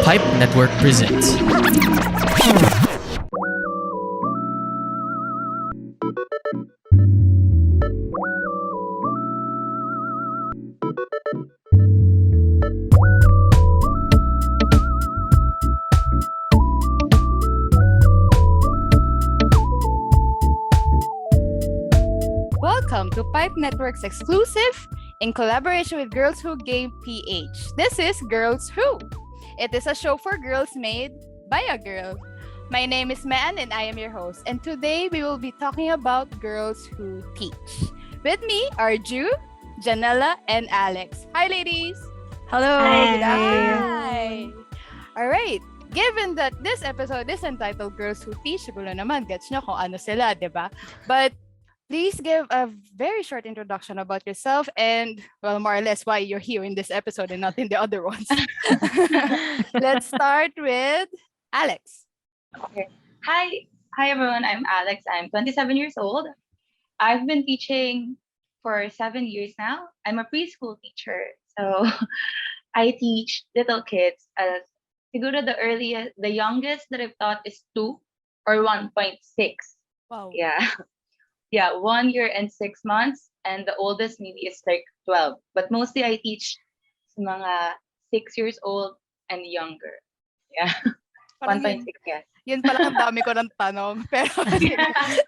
Pipe Network presents. Welcome to Pipe Network's exclusive in collaboration with Girls Who Game PH. This is Girls Who. It is a show for girls made by a girl. My name is Man and I am your host. And today we will be talking about girls who teach. With me are Ju, Janellla, and Alex. Hi, ladies. Hello, good afternoon. Hi. All right. Given that this episode is entitled Girls Who Teach, siguro naman gets nyo kung ano sila, di ba? But please give a very short introduction about yourself and, well, more or less why you're here in this episode and not in the other ones. Let's start with Alex. Okay. Hi everyone. I'm Alex. I'm 27 years old. I've been teaching for 7 years now. I'm a preschool teacher. So I teach little kids. Siguro the youngest that I've taught is 2 or 1.6. Wow. Yeah. Yeah, 1 year and 6 months. And the oldest maybe is like 12. But mostly I teach sa mga 6 years old and younger. Yeah. Parang 1.6, yes. Yun pala ang dami ko ng tanong. Pero sige,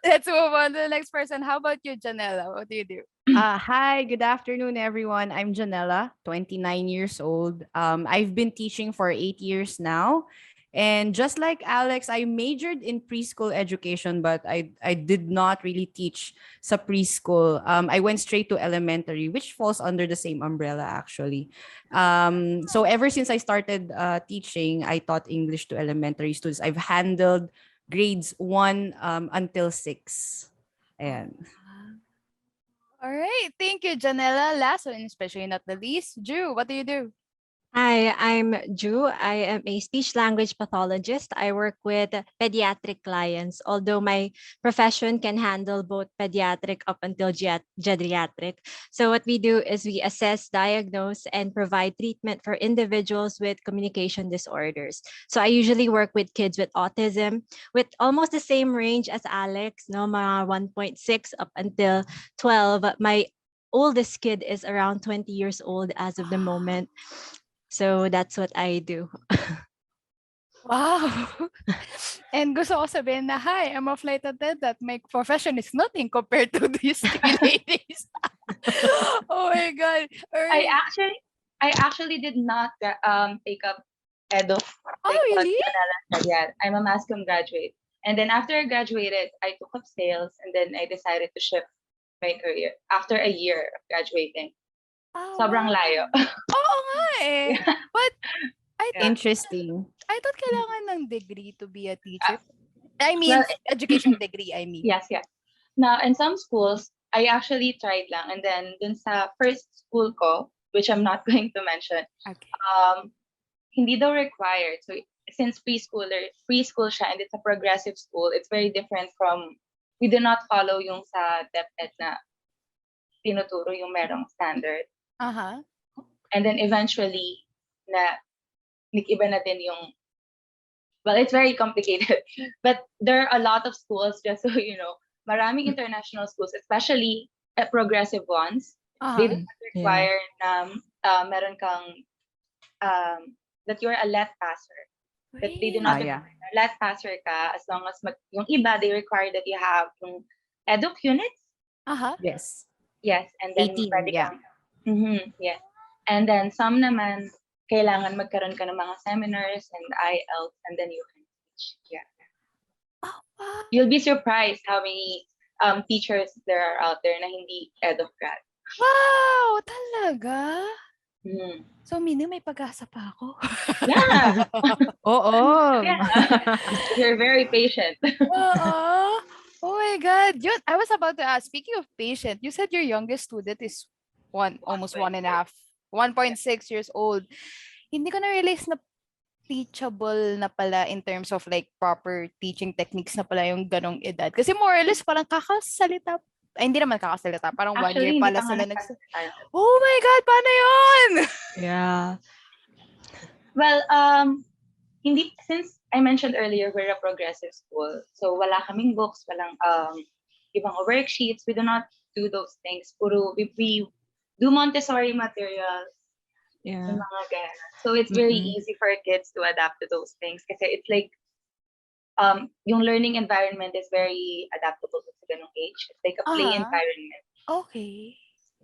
let's move on to the next person. How about you, Janellla? What do you do? Hi, good afternoon, everyone. I'm Janellla, 29 years old. I've been teaching for 8 years now. And just like Alex, I majored in preschool education, but I did not really teach sa preschool. I went straight to elementary, which falls under the same umbrella, actually. So ever since I started teaching, I taught English to elementary students. I've handled grades 1 until 6. Ayan. All right. Thank you, Janellla. Last and especially not the least, Ju, what do you do? Hi, I'm Ju. I am a speech language pathologist. I work with pediatric clients, although my profession can handle both pediatric up until geriatric. So what we do is we assess, diagnose, and provide treatment for individuals with communication disorders. So I usually work with kids with autism with almost the same range as Alex, no, mga 1.6 up until 12. My oldest kid is around 20 years old as of the moment. So that's what I do. Wow. And gusto ko sabihin na, hi, I'm a flight attendant. My profession is nothing compared to these three ladies. Oh my God. I actually did not take up edo. Oh, really? Yeah, I'm a mass comm graduate. And then after I graduated, I took up sales and then I decided to shift my career after a year of graduating. Sobrang layo. Oo nga eh. But I thought, Interesting. I thought kailangan ng degree to be a teacher. I mean, education degree, I mean. Yes. Now, in some schools, I actually tried lang. And then dun sa first school ko, which I'm not going to mention, Okay. hindi daw required. So since preschool siya and it's a progressive school, it's very different from, we do not follow yung sa DepEd na tinuturo yung merong standard. Uh-huh. And then eventually, nag-iba na din yung, well, it's very complicated. But there are a lot of schools, just so you know, maraming international schools, especially progressive ones, Uh-huh. they do not require na meron kang, that you're a let passer. That they do not require na let passer ka as long as, yung iba, they require that you have yung eduk units. Uh-huh. Yes. Yes, and then 18, pwede yeah. kang- yes. And then some naman, kailangan magkaroon ka ng mga seminars and IELTS and then you can teach. Yeah. Oh, wow. You'll be surprised how many teachers there are out there na hindi edu grad. Wow! Talaga? Mhm. So, meaning may pag-asa pa ako. Yeah. Oo. You're very patient. Oo. Oh my God. Yun, I was about to ask, speaking of patient, you said your youngest student is almost 1.5, 1.6 years old. Hindi ko na-realize na teachable na pala in terms of like proper teaching techniques na pala yung ganong edad. Kasi more or less parang kakasalita. Ay, hindi naman kakasalita. Parang 1 year Actually, pala hindi pa sila nga nagsasalita. Oh my God, paano yun? Yeah. Well, hindi, since I mentioned earlier, we're a progressive school. So wala kaming books, walang ibang worksheets. We do not do those things. Puro, we do Montessori materials, yung Yeah. mga ganun. So it's very Mm-mm. easy for kids to adapt to those things kasi it's like yung learning environment is very adaptable sa ganung age. It's like a play Uh-huh. environment. Okay.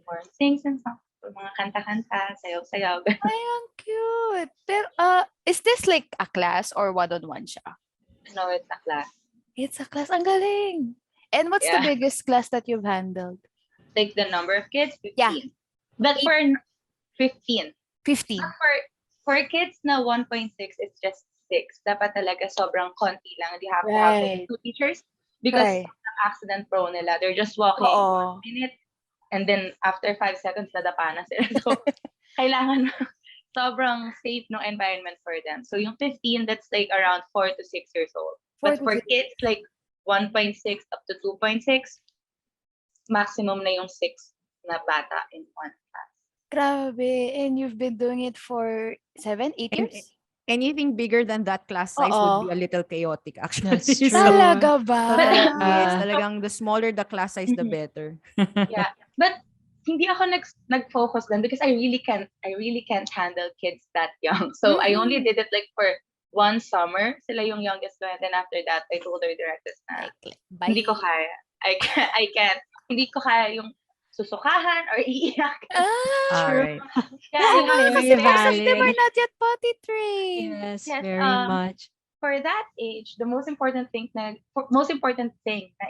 More sing and song. Mga kanta-kanta, sayaw-sayaw. Ay, ang cute. Pero, is this like a class or one-on-one siya? No, it's a class. It's a class. Ang galing. And what's the Yeah. biggest class that you've handled? Like the number of kids, 15. Yeah. But for 15. 15. For kids na 1.6, it's just 6. Dapat talaga sobrang konti lang. You have to have like Right. 2 teachers because Right. sobrang accident prone nila. They're just walking Oo. 1 minute and then after 5 seconds, nadapa na sila. So, kailangan sobrang safe no environment for them. So, yung 15, that's like around 4 to 6 years old. 4 But to for 6. kids, like 1.6 up to 2.6, maximum na yung 6 na bata in one class. Grabe. And you've been doing it for 7, 8 And years? anything bigger than that class size would be Oo. a little chaotic, actually. That's true. Talaga ba? Yes, talagang the smaller the class size, the Mhm. better. Yeah. But hindi ako nag-focus then because I really can't handle kids that young. So I only Mhm. did it like for one summer. Sila yung youngest ko and then after that I told our directors na Bye. hindi ko kaya. I can't. Hindi ko kaya yung susukahan or iiyak. Ah, Alright. Yeah, oo you nga, have to kasi Very most of them valid. are not yet potty trained. Yes, Yes, very much. for that age, the most important thing na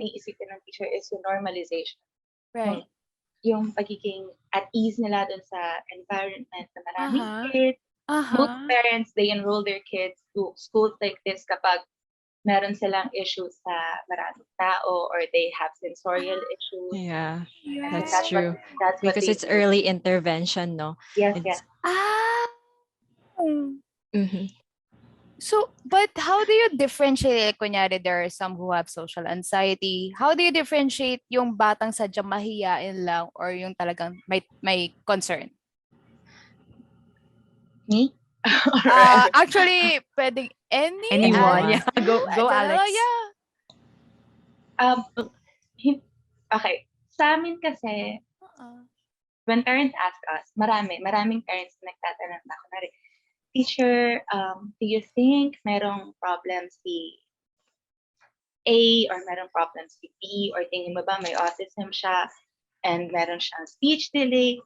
iisipin ng teacher is yung normalization. Right. Yung pagiging at ease nila dun sa environment na maraming Uh-huh. kids. Most Uh-huh. parents, they enroll their kids to schools like this kapag meron silang issues sa maraming tao or they have sensorial issues. Yeah, And that's that's true. what Because they it's do. early intervention, no? Yes, It's, yes. Ah. Mhm. So, but how do you differentiate? Like, kunyari, there are some who have social anxiety. How do you differentiate yung batang sadyang mahiyain lang or yung talagang may concern? Me? Or Actually, pwedeng Anyone? Anyone. Yeah, go Janellla, Alex. yeah. okay. Sa amin kasi, when parents ask us, maraming parents na nagtatanong na, kunwari, teacher, do you think merong problem si A or merong problem si B or tingin mo ba may autism siya and meron siyang speech delay?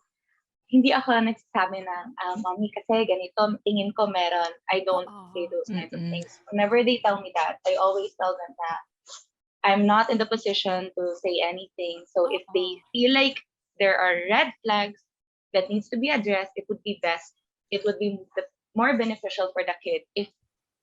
Hindi ako nagsasabi na, mommy, kasi ganito, tingin ko meron. I don't say those kinds of Mm-mm. things. Whenever they tell me that, I always tell them that I'm not in the position to say anything. So if they feel like there are red flags that needs to be addressed, it would be more beneficial for the kid if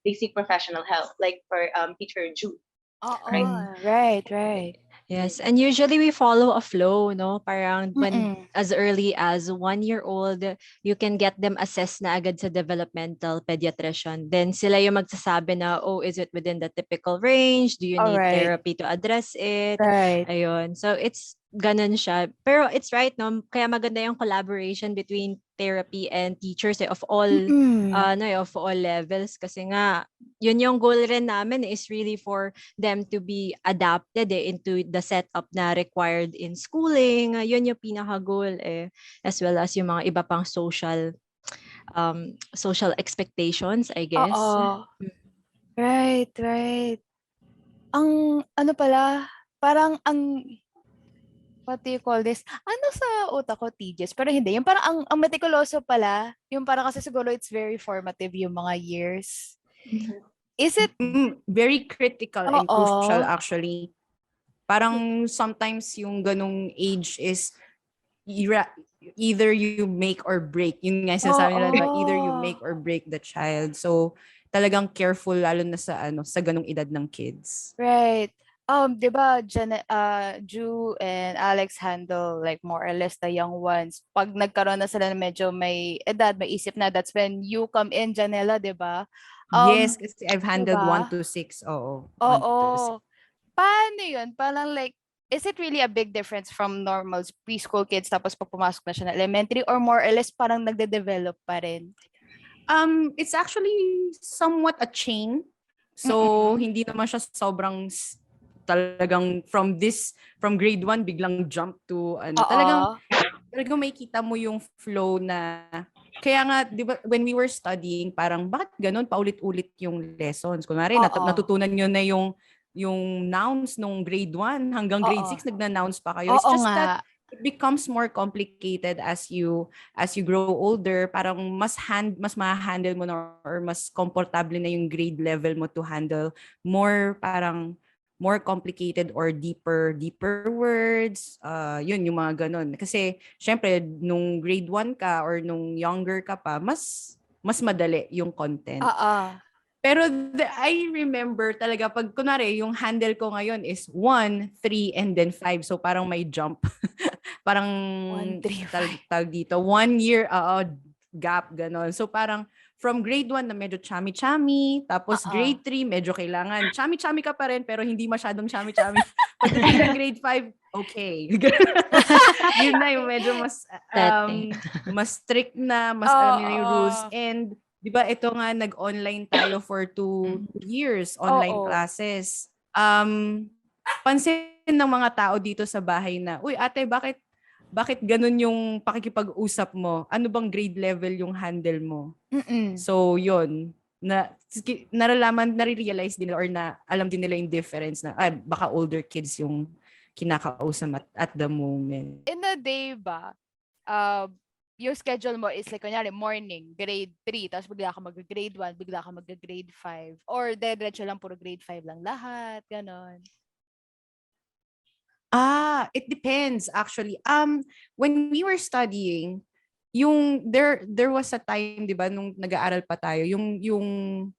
they seek professional help, like for teacher Jude. Right, right. Yes, and usually we follow a flow, no? Parang when Mm-mm. as early as 1 year old, you can get them assessed na agad sa developmental pediatrician. Then sila yung magsasabi na, oh, is it within the typical range? Do you need Alright. therapy to address it? Right. Ayun. So it's ganun siya. Pero it's right, no? Kaya maganda yung collaboration between therapy and teachers of all of all levels kasi nga yun yung goal rin namin is really for them to be adapted into the setup na required in schooling. Yun yung pinaka goal as well as yung mga iba pang social expectations, I guess. Right, right. Ang ano pala, parang ang what do you call this? Ano sa utak ko, tedious? Pero hindi. Yung parang ang meticuloso pala. Yung parang kasi siguro it's very formative yung mga years. Is it? Very critical and crucial Oo. actually. Parang sometimes yung ganong age is either you make or break. Yung nga sinasabi nila, diba? Either you make or break the child. So, talagang careful lalo na sa ganong edad ng kids. Right. 'Di ba, Ju and Alex handle like more or less the young ones. Pag nagkaroon na sila na medyo may edad, may isip na, that's when you come in, Janellla, 'di ba? Yes, kasi I've handled 1 diba? to 6. Oo. 1 Oo. to 6. Paano yun? Parang like, is it really a big difference from normal preschool kids tapos pag pumasok na siya na elementary or more or less parang nagde-develop pa rin? It's actually somewhat a chain. So, Mm-mm. hindi naman siya sobrang talagang from grade 1 biglang jump to talagang Oo. makikita mo yung flow na kaya nga 'di ba when we were studying parang bakit ganun paulit-ulit yung lessons. Kunwari Oo. natutunan niyo na yung nouns nung grade 1 hanggang grade Oo. 6 nagna-nouns pa kayo. It's Oo just that nga. it becomes more complicated as you grow older. Parang mas ma-handle mo na or mas komportable na yung grade level mo to handle more complicated or deeper words. Yun yung mga ganun. Kasi syempre nung grade 1 ka or nung younger ka pa, mas madali yung content. Oo. Pero I remember talaga pag kunwari yung handle ko ngayon is 1, 3 and then 5. So parang may jump. Parang 1, 3, 5. tag dito 1 year gap ganon. So parang from grade 1 na medyo chami-chami, tapos Oo. grade 3 medyo kailangan chami-chami ka pa rin pero hindi masyadong chami-chami. Pagdating ng grade 5, okay. Yun na yung medyo mas strict na, mas alam nila yung rules. Oo. And 'di ba ito nga nag-online tayo for 2 years, online Oo. classes. Pansin ng mga tao dito sa bahay na, "Uy, ate, bakit ganun yung pakikipag-usap mo? Ano bang grade level yung handle mo?" Mm-mm. So, yun. Nare-realize din nila or na alam din nila yung difference na baka older kids yung kinakausap at the moment. In a day ba, yung schedule mo is like, kunyari, morning, grade 3, tapos bigla ka mag-grade 1, bigla ka mag-grade 5, or diretso lang, puro grade 5 lang lahat, ganon. It depends actually. When we were studying, there was a time, 'di ba, nung nag-aaral pa tayo, yung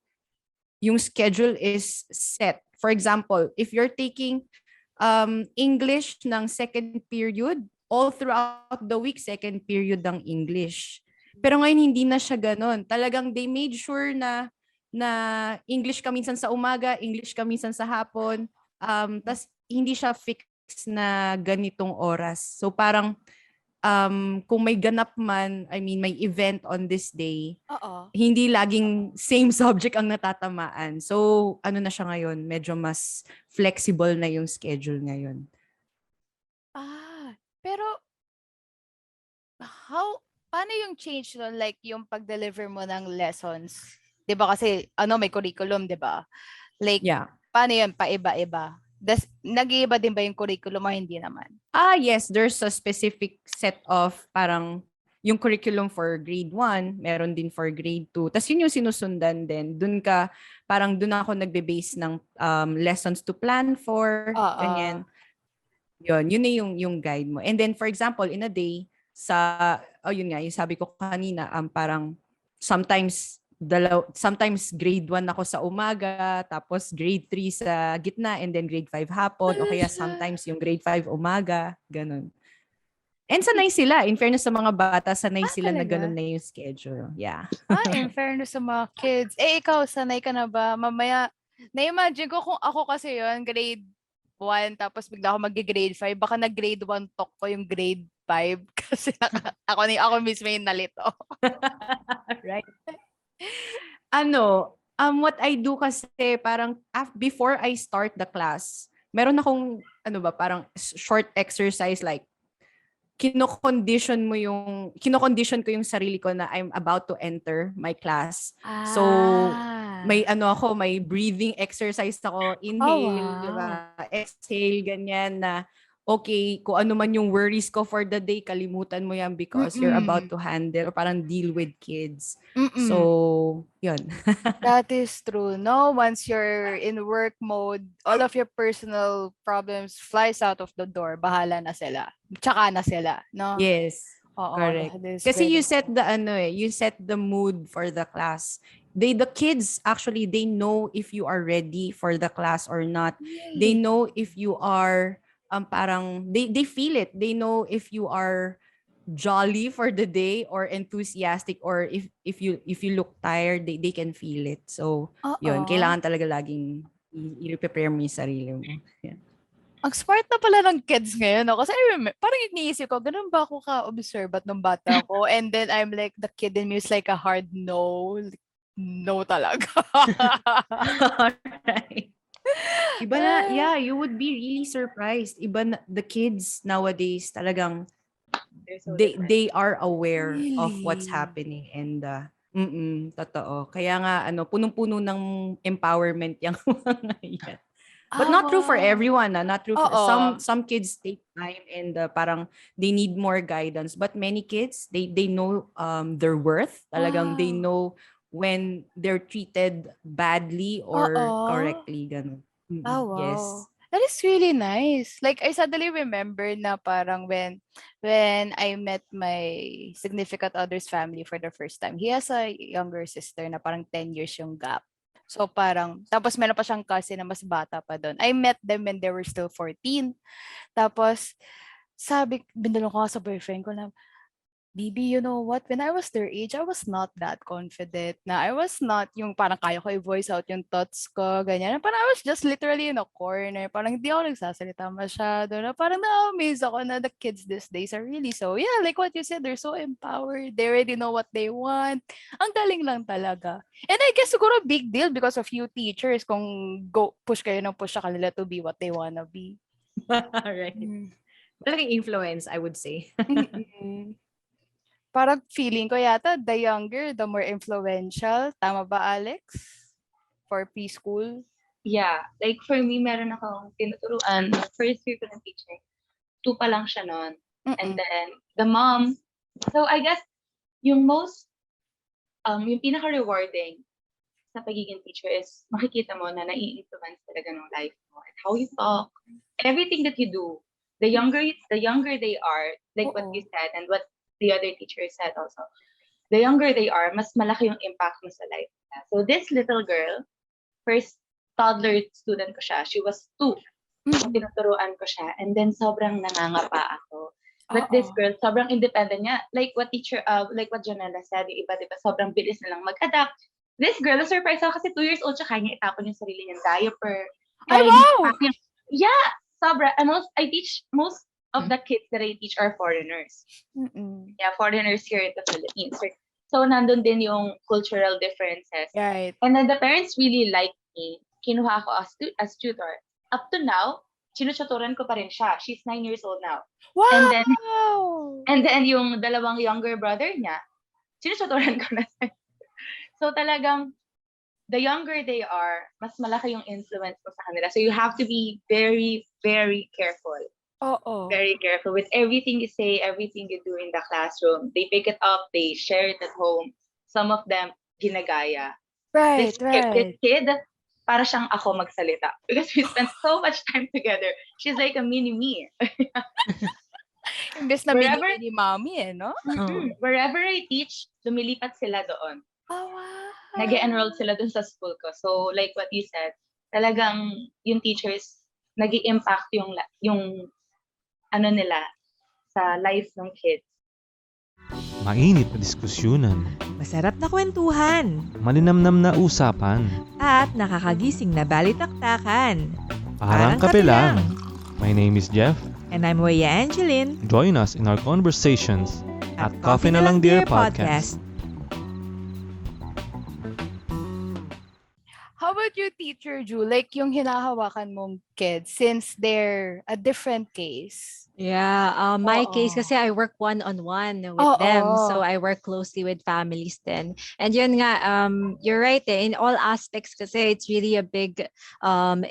schedule is set. For example, if you're taking English ng second period, all throughout the week second period ng English. Pero ngayon hindi na siya ganoon. Talagang they made sure na English ka minsan sa umaga, English ka minsan sa hapon. Tas hindi siya fixed na ganitong oras. So parang kung may ganap man, I mean may event on this day, Oo. hindi laging same subject ang natatamaan. So, ano na siya ngayon, medyo mas flexible na yung schedule ngayon. Pero, paano yung change nun? Like, yung pag-deliver mo ng lessons? 'Di ba kasi, may curriculum, 'di ba? Like, Yeah. paano yun? Paiba-iba? Nag-iiba din ba yung curriculum o hindi naman? Yes, there's a specific set of parang yung curriculum for grade 1, meron din for grade 2. Tapos yun yung sinusundan din. Doon ako nagbe-base ng lessons to plan for, ganyan. Yun na yung guide mo. And then for example, in a day, yun nga, yung sabi ko kanina, parang sometimes grade 1 ako sa umaga, tapos grade 3 sa gitna, and then grade 5 hapon, o kaya sometimes yung grade 5 umaga, ganun. And sanay sila. In fairness sa mga bata, sanay sila na talaga? ganun na yung schedule. Yeah. In fairness sa mga kids. Ikaw, sanay ka na ba? Mamaya, na-imagine ko kung ako kasi yun, grade 1, tapos bigla ako mag-grade 5, baka nag-grade 1 talk ko yung grade 5 kasi ako mismo yung nalito. Right. What I do kasi parang before I start the class, meron akong parang short exercise like kino-condition ko yung sarili ko na I'm about to enter my class. So may breathing exercise ako, inhale, di ba? Exhale, ganyan na okay, kung ano man yung worries ko for the day, kalimutan mo yan because you're about to handle or parang deal with kids. So, yun. That is true. No, once you're in work mode, all of your personal problems flies out of the door. Bahala na sila. Tsaka na sila, no? Yes. Oo, Correct. that is Kasi very you set the mood for the class. The kids actually, they know if you are ready for the class or not. They know if you are parang they feel it. They know if you are jolly for the day or enthusiastic, or if you look tired, they can feel it. So, yun, kailangan talaga laging i-prepare mo yung sarili mo. Yeah. Ang smart na pala ng kids ngayon, no? Kasi I remember, parang iniisip ko, ganun ba ako ka-observant nung bata ko? And then I'm like, the kid in me is like a hard no. Like, no talaga. Right. Iba na, yeah, you would be really surprised. Iba na, the kids nowadays talagang They're so they different. they are aware of what's Really? happening and totoo. Kaya nga punong-puno ng empowerment yung mga yan. But Ah, not true for wow. everyone, not true for Oo. some kids take time and parang they need more guidance. But many kids, they know their worth. Talagang they Wow. know when they're treated badly or Oo. correctly ganun. Ah, Yes. wow. That is really nice. Like, I suddenly remember na parang when I met my significant other's family for the first time, he has a younger sister na parang 10 years yung gap. So parang, tapos meron pa siyang cousin na mas bata pa doon. I met them when they were still 14. Tapos, binulong ko nga sa boyfriend ko na, Bibi, you know what? When I was their age, I was not that confident na I was not yung parang kaya ko i-voice out yung thoughts ko, ganyan. Parang I was just literally in a corner. Parang hindi ako nagsasalita masyado. Na parang na-amaze ako na the kids these days are really so, yeah, like what you said, they're so empowered. They already know what they want. Ang galing lang talaga. And I guess siguro big deal because of you teachers kung push kayo ng push sa kanila to be what they wanna be. Right. Mm. Malaking influence, I would say. Mm-mm. Parang feeling ko yata, the younger, the more influential. Tama ba, Alex? For preschool? Yeah, like for me, meron akong tinuturuan. First year ko ng teaching. 2 pa lang siya noon. And Mm-mm. then, the mom. So, I guess, yung yung pinaka-rewarding sa pagiging teacher is makikita mo na nai-influence talaga ng life mo and how you talk, everything that you do. The younger they are, like what you Oo. said and what the other teacher said also, the younger they are, mas malaki yung impact mo sa life nila. So this little girl, first toddler student ko siya. She was 2. So Mm-mm. tinuturuan ko siya and then sobrang nangangapa ako. But this Oo. girl, sobrang independent niya. Like what Janella said, yung iba, diba, sobrang bilis na lang mag-adapt. This girl, na-surprise ako kasi 2 years old siya, kaya niya itapon yung sarili niyang diaper. Ay, Kaya niya wow! ipack yung, yeah, sobra. And I teach, most of the kids that I teach are foreigners. Mm-mm. Yeah, foreigners here in the Philippines. So, nandun din yung cultural differences. Right. And then the parents really liked me. Kinuha ako as tutor. Up to now, sinututoran ko pa rin siya. She's 9 years old now. And then, Wow! yung dalawang younger brother niya, sinututoran ko na. So talagang, the younger they are, mas malaki yung influence mo sa kanila. So you have to be very, very careful. Oo. Very careful with everything you say, everything you do in the classroom. They pick it up, they share it at home. Some of them, ginagaya. Right, This right. kid, para siyang ako magsalita. Because we spent so much time together. She's like a mini me. Imbes na Wherever, mini mommy no? Oh. wherever I teach, lumilipat sila doon. Oh, wow. Nag-enroll sila doon sa school ko. So, like what you said, talagang yung teachers, nag-i-impact yung ano nila sa life ng kids. Mainit na diskusyonan, Masarap na kwentuhan malinamnam na usapan, at nakakagising na balitaktakan. parang kape lang. My name is Jeff. And I'm Weya Angeline Join us in our conversations at Coffee na Lang Dear Podcast. How about you, Teacher Ju? Like yung hinahawakan mong kids since they're a different case. Yeah, my case Oo. kasi I work one-on-one with them. So Oo. I work closely with families then. And yun nga, you're right in all aspects kasi it's really a big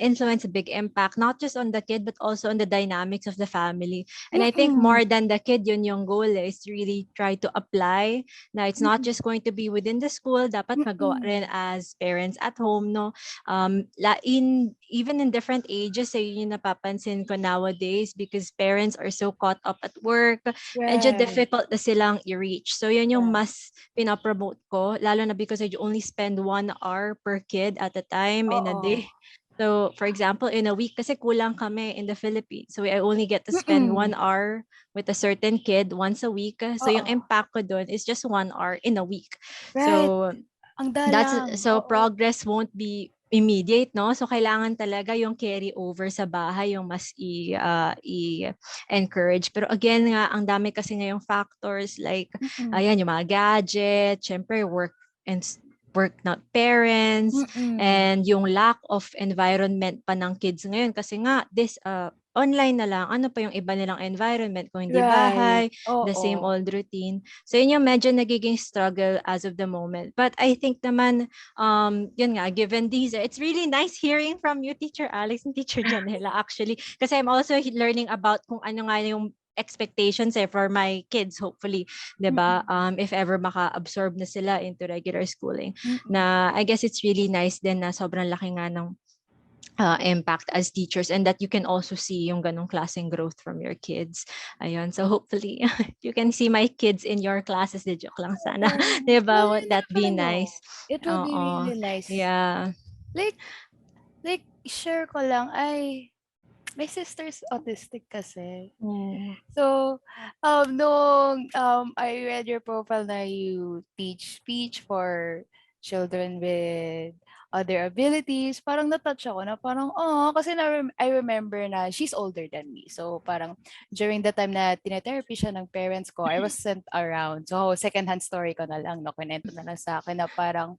influence, a big impact, not just on the kid, but also on the dynamics of the family. And I think Mm-mm. more than the kid, yun yung goal is to really try to apply na it's not just going to be within the school, dapat magawa Mm-mm. rin as parents at home, no? Even in different ages, yun yung napapansin ko nowadays because parents are so caught up at work, medyo Right. difficult na silang i-reach. So yun yung Right. mas pinapromote ko, lalo na because I only spend 1 hour per kid at a time in a Oo. day. So for example, in a week, kasi kulang kami in the Philippines. So I only get to spend Mm-mm. 1 hour with a certain kid once a week. So yung Oo. impact ko dun is just 1 hour in a week. Right. So Ang dalang. so Oo. progress won't be immediate, no? So kailangan talaga yung carry over sa bahay yung mas i-encourage. Pero again nga, ang dami kasi ngayong factors like ayan yung mga gadget, syempre and work na parents and yung lack of environment pa ng kids ngayon kasi nga this online na lang, ano pa yung iba nilang environment kung hindi bahay, the same old routine. So yun yung medyo nagiging struggle as of the moment. But I think naman, yun nga, given these, it's really nice hearing from you, Teacher Alex and Teacher Janellla, actually. Kasi I'm also learning about kung ano nga yung expectations for my kids, hopefully, 'di ba? If ever maka-absorb na sila into regular schooling. Na I guess it's really nice din na sobrang laki nga ng impact as teachers and that you can also see yung ganong klaseng growth from your kids. Ayun. So hopefully you can see my kids in your classes. Di joke lang sana. Diba? Won't that be nice? It would be Oo. really nice. Yeah. Like, share ko lang, my sister's autistic kasi. So, nung I read your profile na you teach speech for children with other abilities, parang na-touch ako na parang, kasi I remember na she's older than me. So, parang during the time na tinetherapy siya ng parents ko, I was sent around. So, second-hand story ko na lang, no, kwento na lang sa akin na parang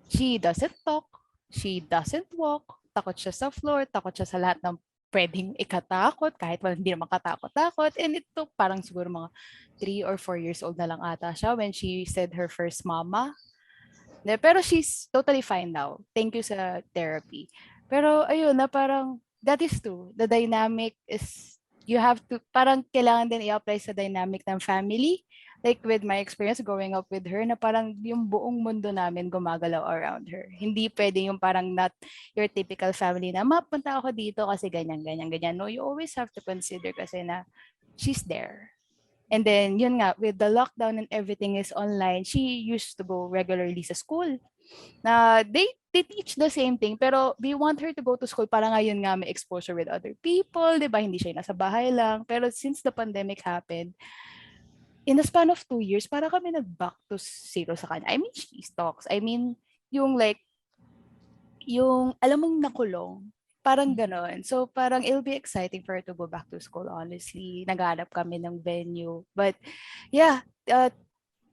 she doesn't talk, she doesn't walk, takot siya sa floor, takot siya sa lahat ng pwedeng ikatakot kahit hindi naman katakot-takot. And it took parang siguro mga 3 or 4 years old na lang ata siya when she said her first mama. Pero she's totally fine now. Thank you sa therapy. Pero ayun na parang that is true. The dynamic is you have to parang kailangan din i-apply sa dynamic ng family. Like with my experience growing up with her na parang yung buong mundo namin gumagalaw around her. Hindi pwede yung parang not your typical family na mapunta ako dito kasi ganyan. No, you always have to consider kasi na she's there. And then, yun nga, with the lockdown and everything is online, she used to go regularly sa school. Na they teach the same thing, pero we want her to go to school para ngayon nga may exposure with other people, di ba? Hindi siya nasa bahay lang. Pero since the pandemic happened, in the span of 2 years, para kami nag-back to zero sa kanya. I mean, she talks. I mean, yung like, yung alam mong nakulong, parang ganon. So parang it'll be exciting for her to go back to school, honestly. Naghanap kami ng venue. But yeah,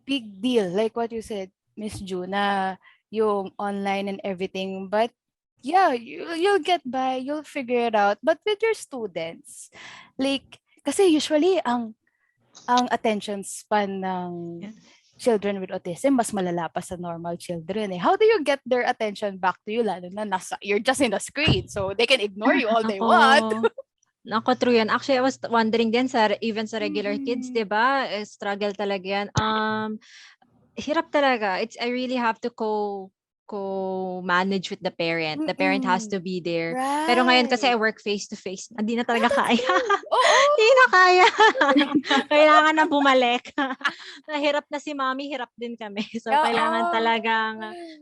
big deal. Like what you said, Miss Ju, na yung online and everything. But yeah, you'll get by, you'll figure it out. But with your students, like, kasi usually ang attention span ng children with autism mas malala pa sa normal children eh. How do you get their attention back to you lalo na you're just in the screen so they can ignore you all they want? Nako, true yan. Actually, I was wondering din even sa regular kids, 'di ba? Struggle talaga yan. Hirap talaga. I really have to manage with the parent. The parent has to be there. Right. Pero ngayon kasi I work face to face. Hindi na talaga kaya. Oo. Hindi na kaya. Kailangan na bumalik. Nahirap na si mommy, hirap din kami. So kailangan talagang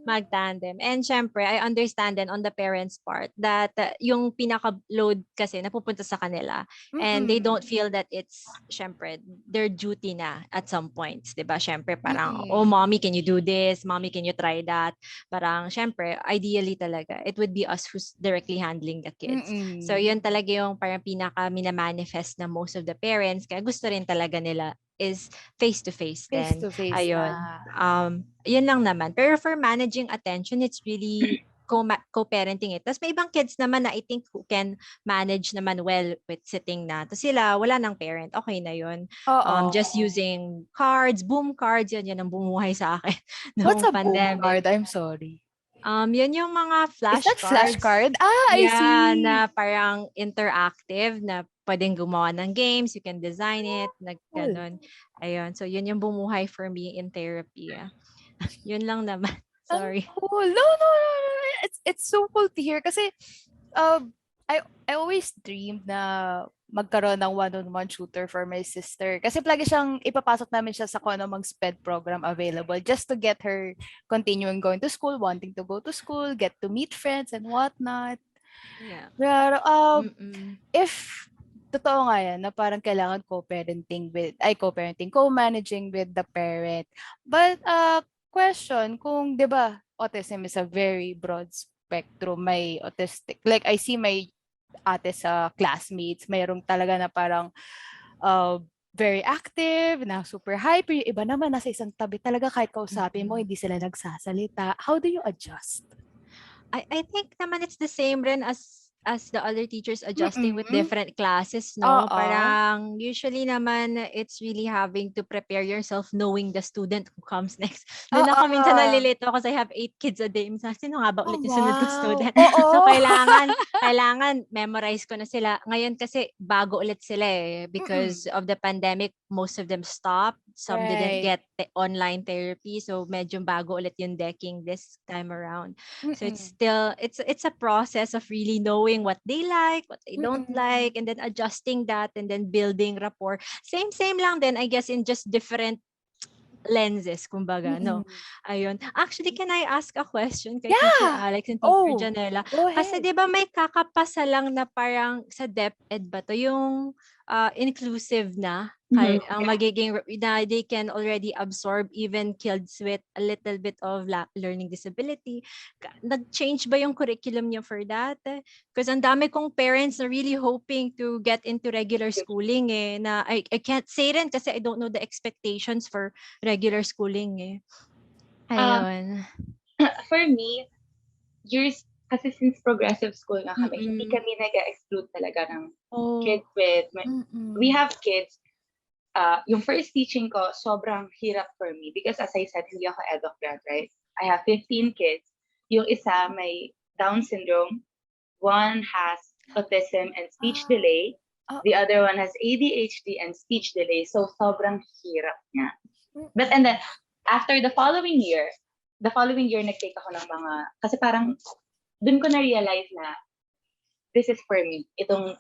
mag-tandem. And syempre, I understand then on the parents' part that yung pinaka-load kasi napupunta sa kanila. And they don't feel that it's, syempre, their duty na at some points. Diba? Syempre, parang, oh, mommy, can you do this? Mommy, can you try that? Parang, syempre, ideally talaga, it would be us who's directly handling the kids. So, yun talaga yung parang pinaka-minamanifest na most of the parents. Kaya gusto rin talaga nila is face-to-face then. Face-to-face Ayun. na. Yun lang naman. Pero for managing attention, it's really co-parenting it. Tapos may ibang kids naman na I think who can manage naman well with sitting na. Tapos sila, wala nang parent. Okay na yun. Just using cards, boom cards, yan ang bumuhay sa akin. What's a pandemic. boom card? I'm sorry. Yun yung mga Is that flashcard? I see. Na parang interactive na pwedeng gumawa ng games, you can design it, ganun. Ayun. So, yun yung bumuhay for me in therapy. Yun lang naman. Sorry. Cool. No. It's so cool to hear kasi I always dreamed na magkaroon ng one-on-one shooter for my sister. Kasi palagi siyang ipapasok namin siya sa kung anong SPED program available just to get her continuing going to school, wanting to go to school, get to meet friends and whatnot. Yeah. Pero if totoo nga yan na parang kailangan co-parenting, co-managing with the parent. But question, kung 'di ba, autism is a very broad spectrum, may autistic. Like, I see my ate sa classmates, mayroong talaga na parang uh, very active, na super hyper. Yung iba naman, nasa isang tabi talaga kahit kausapin mo, hindi sila nagsasalita. How do you adjust? I think naman it's the same rin as the other teachers adjusting with Mm-mm. different classes, no? Oo. Parang usually naman it's really having to prepare yourself knowing the student who comes next. Doon Oo. ako minsan nalilito kasi I have 8 kids a day. Minsan, sino nga ba Oh, ulit yung sunod kong wow. student? Oo. So kailangan memorize ko na sila. Ngayon kasi bago ulit sila because of the pandemic, most of them stopped. Some didn't Right. get online therapy. So medyo bago ulit yung decking this time around. So it's still it's a process of really knowing what they like, what they don't like, and then adjusting that and then building rapport. Same lang then I guess in just different lenses, kumbaga, no? Ayun. Actually, can I ask a question kay Teacher Yeah. Alex and Teacher Oh, Janella? go Kasi ahead. 'di ba may kakapasa lang na parang sa DepEd ba to yung inclusive na ang magiging na they can already absorb even kids with a little bit of learning disability. Nag-change ba yung curriculum niyo for that? Because ang dami kong parents na really hoping to get into regular schooling na I can't say rin kasi I don't know the expectations for regular schooling Ayun. For me, years, kasi since progressive school na kami, hindi Mm-mm. kami nag-exclude talaga ng Oh. kids with, we have kids, yung first teaching ko, sobrang hirap for me because as I said, hindi ako edoc grad, right? I have 15 kids. Yung isa may Down syndrome, one has autism and speech delay, the other one has ADHD and speech delay. So sobrang hirap niya. But and then after the following year nag-take ako ng mga, kasi parang dun ko na-realize na this is for me, itong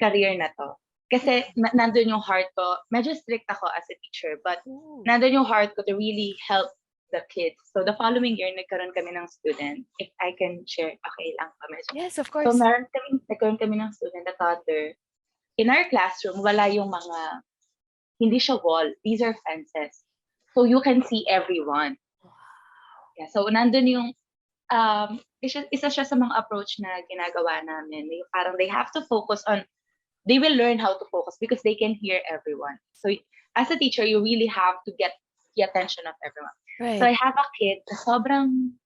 career na to. Kasi nandun yung heart ko, medyo strict ako as a teacher, but nandun yung heart ko to really help the kids. So the following year, nagkaroon kami ng student. If I can share, okay lang pa medyo. Yes, of course. So nagkaroon kami ng student, a toddler. In our classroom, wala yung mga, hindi siya wall. These are fences. So you can see everyone. Yeah, so nandun yung, isa siya sa mga approach na ginagawa namin. Yung parang they have to focus on, they will learn how to focus because they can hear everyone. So as a teacher, you really have to get the attention of everyone. Right. So I have a kid na sobrang,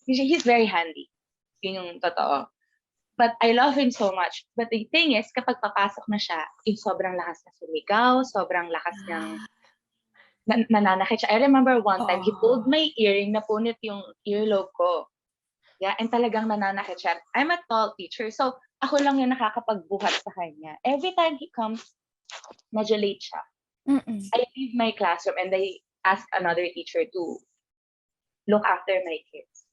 he's very handy. Yun yung totoo. But I love him so much. But the thing is, kapag papasok na siya, yung sobrang lakas na sumigaw, sobrang lakas niyang nananakit siya. I remember one time, he pulled my earring, napunit yung earlobe ko. Yeah, and talagang nananakit siya. I'm a tall teacher, so ako lang yung nakakapagbuhat sa kanya. Every time he comes, medyo late siya. I leave my classroom and I ask another teacher to look after my kids.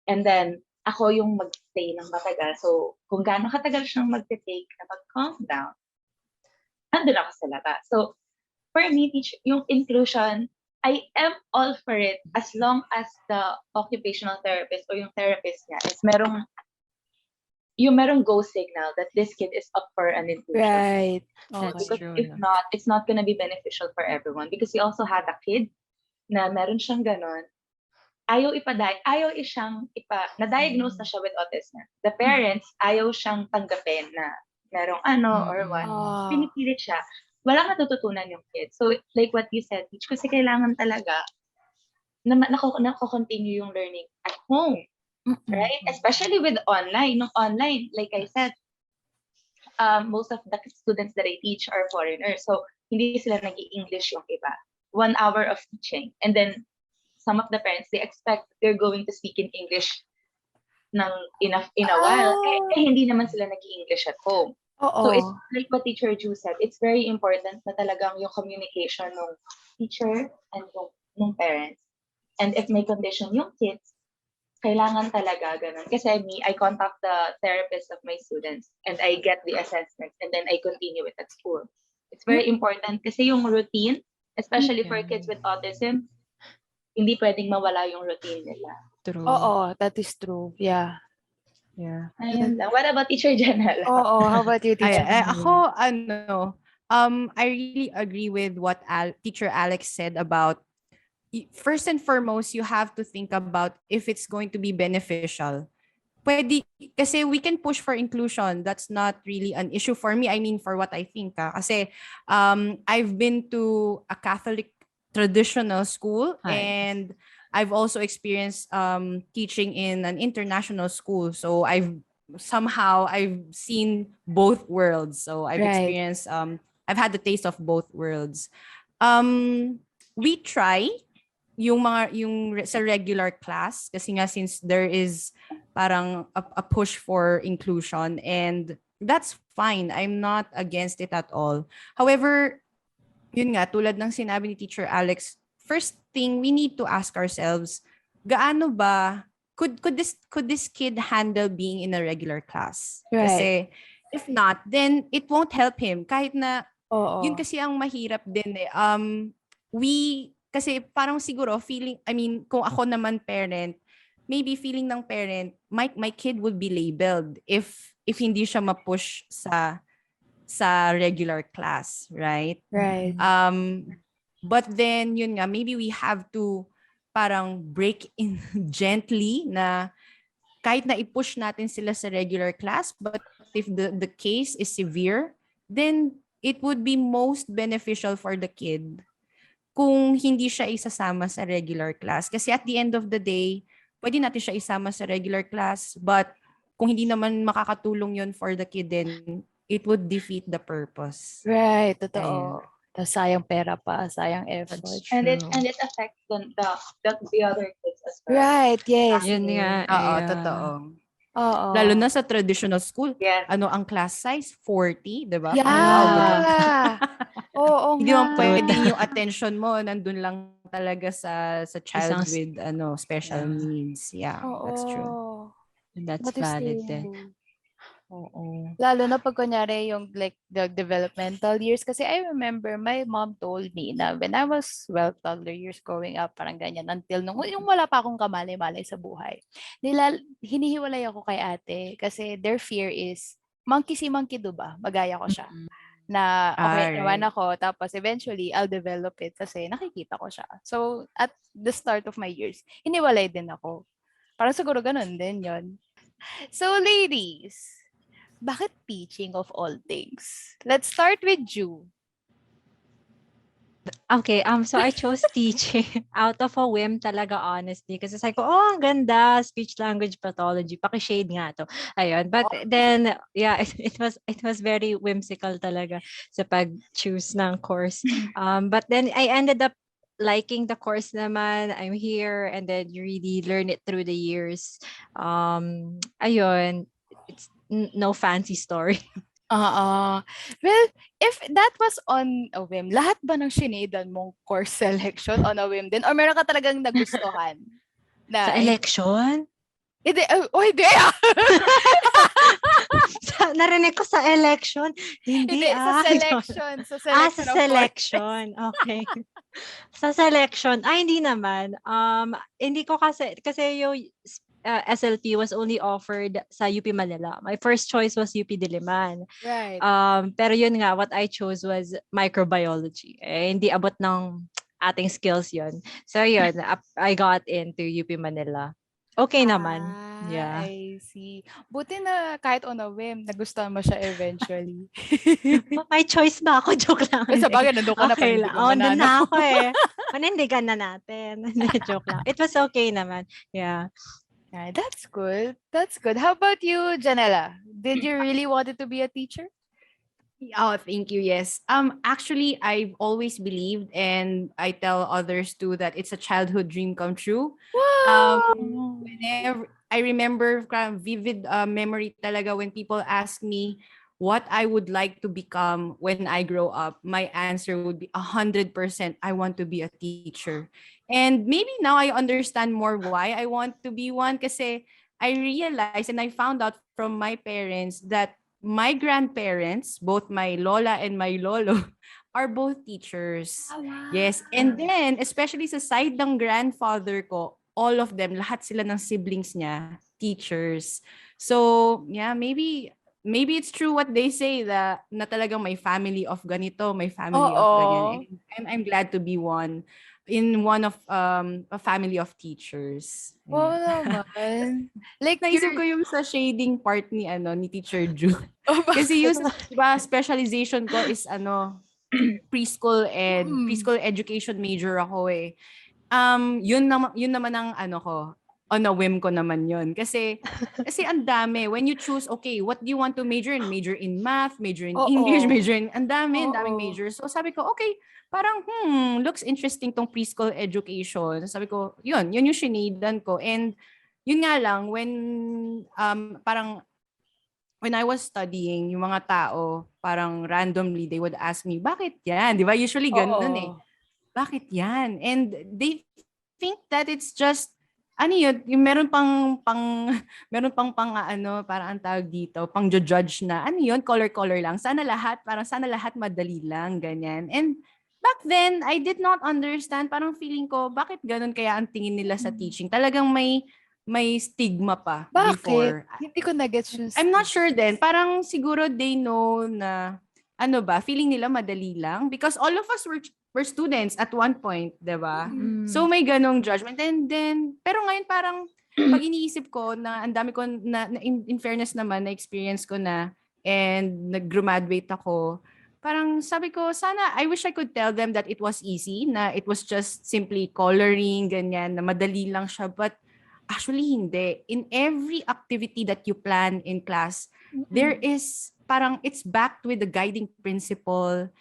And then, ako yung mag-stay ng matagal. So, kung gaano katagal siyang mag-take na mag-calm down, andun ako sa labas. So, for me, yung inclusion, I am all for it as long as the occupational therapist or yung therapist niya is merong go signal that this kid is up for an inclusion. Right. That's Because true. if not, it's not gonna be beneficial for everyone. Because we also had a kid na meron siyang ganon. Na-diagnose na siya with autism. The parents, ayaw siyang tanggapin na merong or what. Pinipilit siya. Walang natututunan yung kid. So, like what you said, Teach, kasi kailangan talaga na nako-continue yung learning at home. Right? Especially with online. Nung online, like I said, most of the students that I teach are foreigners. So, hindi sila nag-i-English yung iba. 1 hour of teaching. And then, some of the parents, they expect they're going to speak in English in a while. Hindi naman sila nag-i-English at home. So it's like what Teacher Ju said, it's very important na talagang yung communication ng teacher and ng parents. And if may condition yung kids, kailangan talaga ganun. Kasi I contact the therapist of my students and I get the assessments and then I continue it at school. It's very important kasi yung routine, especially for kids with autism, hindi pwedeng mawala yung routine nila. True. Oo, that is true. Yeah. Yeah. Ayun lang. What about Teacher Janellla? How about you, Teacher? Ako, I really agree with what Teacher Alex said about first and foremost, you have to think about if it's going to be beneficial. Pwede, kasi we can push for inclusion. That's not really an issue for me. I mean, for what I think. Kasi I've been to a Catholic traditional school, Nice. and I've also experienced teaching in an international school. So I've seen both worlds. So I've Right. experienced I've had the taste of both worlds. Um we try sa regular class, kasi nga since there is parang a push for inclusion, and that's fine. I'm not against it at all. However, yun nga, tulad ng sinabi ni Teacher Alex, first thing we need to ask ourselves, gaano ba could this kid handle being in a regular class? Right. Kasi if not, then it won't help him. Kahit na yun Oo. kasi ang mahirap din eh. Kasi parang siguro feeling, I mean, kung ako naman parent, maybe feeling ng parent, my kid would be labeled if hindi siya ma-push sa regular class, right? Right. But then yun nga, maybe we have to parang break in gently na kahit na i-push natin sila sa regular class, but if the case is severe, then it would be most beneficial for the kid kung hindi siya isasama sa regular class. Kasi at the end of the day, pwede natin siya isama sa regular class, but kung hindi naman makakatulong yun for the kid, then it would defeat the purpose. Right. Ayun. Totoo. Tapos sayang pera pa, sayang effort. That's And it true. affects the other kids as well. Right. Yes. Yun nga. Oo, yeah. totoo. Oo. Lalo na sa traditional school. Yes. Ano ang class size? 40, di ba? Yeah. Wow, good luck. Oo Hindi nga. mo pwedeng yung attention mo nandun lang talaga sa child Isang with special yeah. needs. Yeah, that's true. Oo. That's That is valid true. din. Oo. Lalo na pag kunyari yung like the developmental years. Kasi I remember my mom told me na when I was, well, toddler years growing up, parang ganyan, until nung yung wala pa akong kamali-malay sa buhay. Hinihiwalay ako kay ate kasi their fear is monkey si monkey, diba? Magaya ko siya. Na okay naman Alright. ako, tapos eventually I'll develop it kasi nakikita ko siya. So at the start of my years, hiniwalay din ako. Parang siguro ganun din yon. So ladies, bakit teaching of all things? Let's start with Ju. Okay, so I chose teaching out of a whim talaga, honestly. Kasi sabi ko, oh, ang ganda, speech language pathology. Paki-shade nga to. Ayun. But then, yeah, it was very whimsical talaga sa pag-choose ng course. But then I ended up liking the course naman. I'm here, and then you really learn it through the years. Ayun. It's no fancy story. Well, if that was on a whim, lahat ba ng sinedan mong course selection on a whim din? Or meron ka talagang nagustuhan? Sa election? Hindi. Hindi ah! Narinig ko sa election. Hindi sa selection. Sa selection sa of selection. Okay. Sa selection. Hindi naman. Hindi ko kasi yung SLP was only offered sa UP Manila. My first choice was UP Diliman. Right. Pero yun nga, what I chose was microbiology. Hindi abot ng ating skills yun. So yun, I got into UP Manila. Okay naman. Yeah. I see. Buti na kahit on a whim, nagustuhan mo siya eventually. May choice ba ako? Joke lang. Sa bagay, nandun ka na, Okay panindigan lang. mo na, Nandun no? na ako eh. Panindigan na natin. Joke lang. It was okay naman. Yeah. Yeah, that's good. That's good. How about you, Janella? Did you really wanted to be a teacher? Oh, thank you. Yes. Actually, I've always believed, and I tell others too, that it's a childhood dream come true. Wow! Whenever I remember vivid memory talaga when people ask me what I would like to become when I grow up, my answer would be 100%. I want to be a teacher. And maybe now I understand more why I want to be one, kasi I realized and I found out from my parents that my grandparents, both my lola and my lolo, are both teachers. Wow. Yes. And then, especially sa side ng grandfather ko, all of them, lahat sila ng siblings niya, teachers. So, yeah, maybe it's true what they say, that na talagang may family of ganito, may family of ganyan. And I'm glad to be one. in one of a family of teachers. Wow Ayan. naman. Like, Naisip ko you're... yung sa shading part ni Teacher Ju. Oh, Kasi yung bakit? diba, specialization ko is Mm. preschool education major ako eh. Yun naman ang ko, on a whim ko naman yun. Kasi ang dami. When you choose, okay, what do you want to major in? Major in math, major in English, Oo. major in, ang daming Oo. majors. So sabi ko, okay, parang, looks interesting tong preschool education. Sabi ko, yun yung shinadan ko. And yun nga lang, parang, when I was studying, yung mga tao, parang randomly, they would ask me, bakit yan? Di ba? Usually ganun eh. Oo. Bakit yan? And they think that it's just, yun, yung meron pang parang ang tawag dito, pang judge na, yun, color lang. Sana lahat madali lang, ganyan. And back then, I did not understand, parang feeling ko, bakit ganun kaya ang tingin nila sa teaching? Talagang may stigma pa Bakit? before. Hindi ko na-gets yung I'm not stig. sure din. Parang siguro they know na feeling nila madali lang because all of us were students at one point, 'di ba? So may ganong judgment and then pero ngayon parang pag iniisip ko na ang dami ko na in fairness naman na experience ko na and nag-graduate ako, parang sabi ko sana I wish I could tell them that it was easy, na it was just simply coloring ganyan, na madali lang siya, but actually hindi. In every activity that you plan in class, there is parang it's backed with the guiding principle,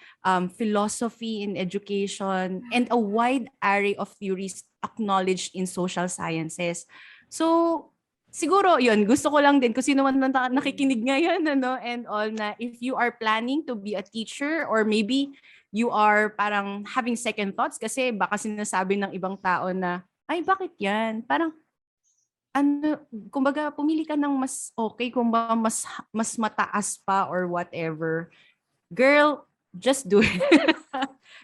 philosophy in education, and a wide array of theories acknowledged in social sciences. So, siguro yun, gusto ko lang din kung sino man nakikinig ngayon, and all, na if you are planning to be a teacher or maybe you are parang having second thoughts kasi baka sinasabi ng ibang tao na, ay, bakit yan? Parang, kumbaga pumili ka ng mas okay, kumbaga mas mataas pa or whatever. Girl, just do it.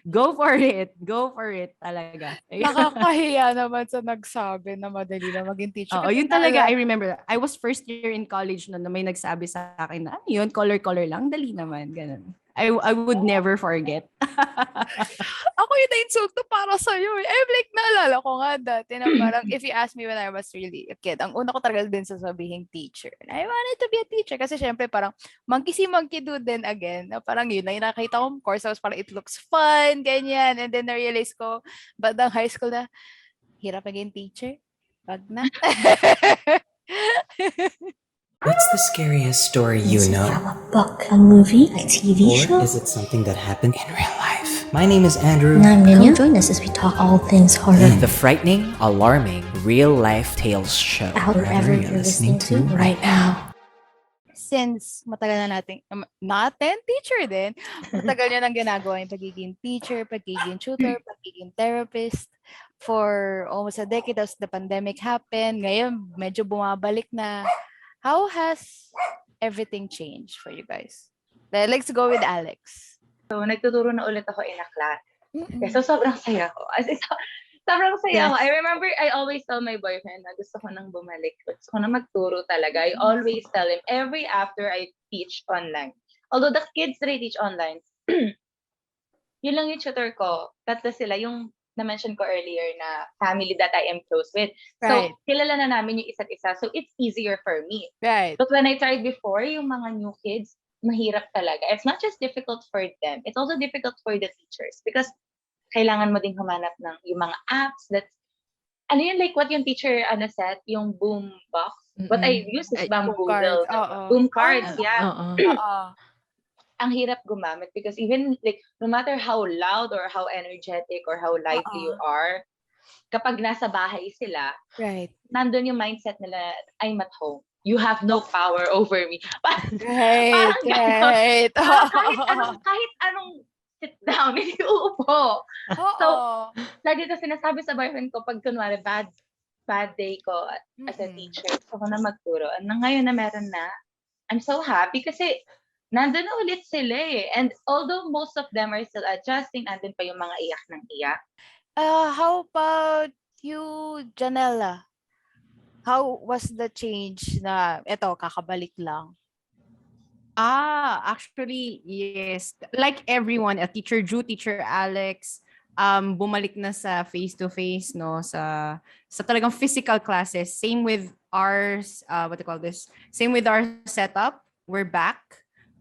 Go for it talaga. Nakakahiya naman sa nagsabi na madali na maging teacher. Oo, yun talaga, I remember. I was first year in college na may nagsabi sa akin na, yun, color lang, dali naman, ganun. I would never forget. Ako yung na-insulto para sa'yo eh. I'm like, naalala ko nga dati na parang if you ask me when I was really a kid, ang una ko talaga din sasabihin teacher. And I wanted to be a teacher kasi syempre parang monkey see, monkey do din again. Na parang yun na yung nakita kong course. Tapos parang it looks fun, ganyan. And then na-realize ko, bandang high school na, hirap maging teacher. Wag na. What's the scariest story you know? From a book, a movie, a TV show. Or is it something that happened in real life? My name is Andrew. And I'm Janellla. Come join us as we talk all things horror. The frightening, alarming, real-life tales show. Out wherever you're listening to right now. Since matagal na natin, teacher din, matagal niya nang ginagawa yung pagiging teacher, pagiging tutor, pagiging therapist for almost a decade. As the pandemic happened, ngayon medyo bumabalik na. How has everything changed for you guys? Let's go with Alex. So, nagtuturo na ulit ako in a class. So, sobrang saya ko. As in, sobrang saya ko. I remember, I always tell my boyfriend na gusto ko nang bumalik. Gusto ko na magturo talaga. I always tell him, every after I teach online. Although the kids that I teach online, yun lang yung tutor ko. Tatlo sila, yung na-mention ko earlier na family that I am close with. Right. So, kilala na namin yung isa't isa. So, it's easier for me. Right. But when I tried before, yung mga new kids, mahirap talaga. It's not just difficult for them. It's also difficult for the teachers because kailangan mo ding humanap ng yung mga apps that, like what yung teacher, said, yung boom box. What I use is bamboozle. Boom cards, yeah. Ang hirap gumamit because even like no matter how loud or how energetic or how lively you are, kapag nasa bahay sila, right, nandun yung mindset nila, I'm at home. You have no power over me. Right, right. Kahit anong sit down, hindi uupo. So, lagi ko sinasabi sa boyfriend ko, pag kunwari bad day ko as a teacher, gusto ko na magturo. Ngayon na meron na, I'm so happy kasi nandun na ulit sila eh. And although most of them are still adjusting, nandun pa yung mga iyak ng iyak. How about you, Janellla? How was the change na, eto, kakabalik lang? Actually, yes. Like everyone, Teacher Drew, Teacher Alex, bumalik na sa face-to-face, no, sa talagang physical classes. Same with ours, what do you call this? Same with our setup. We're back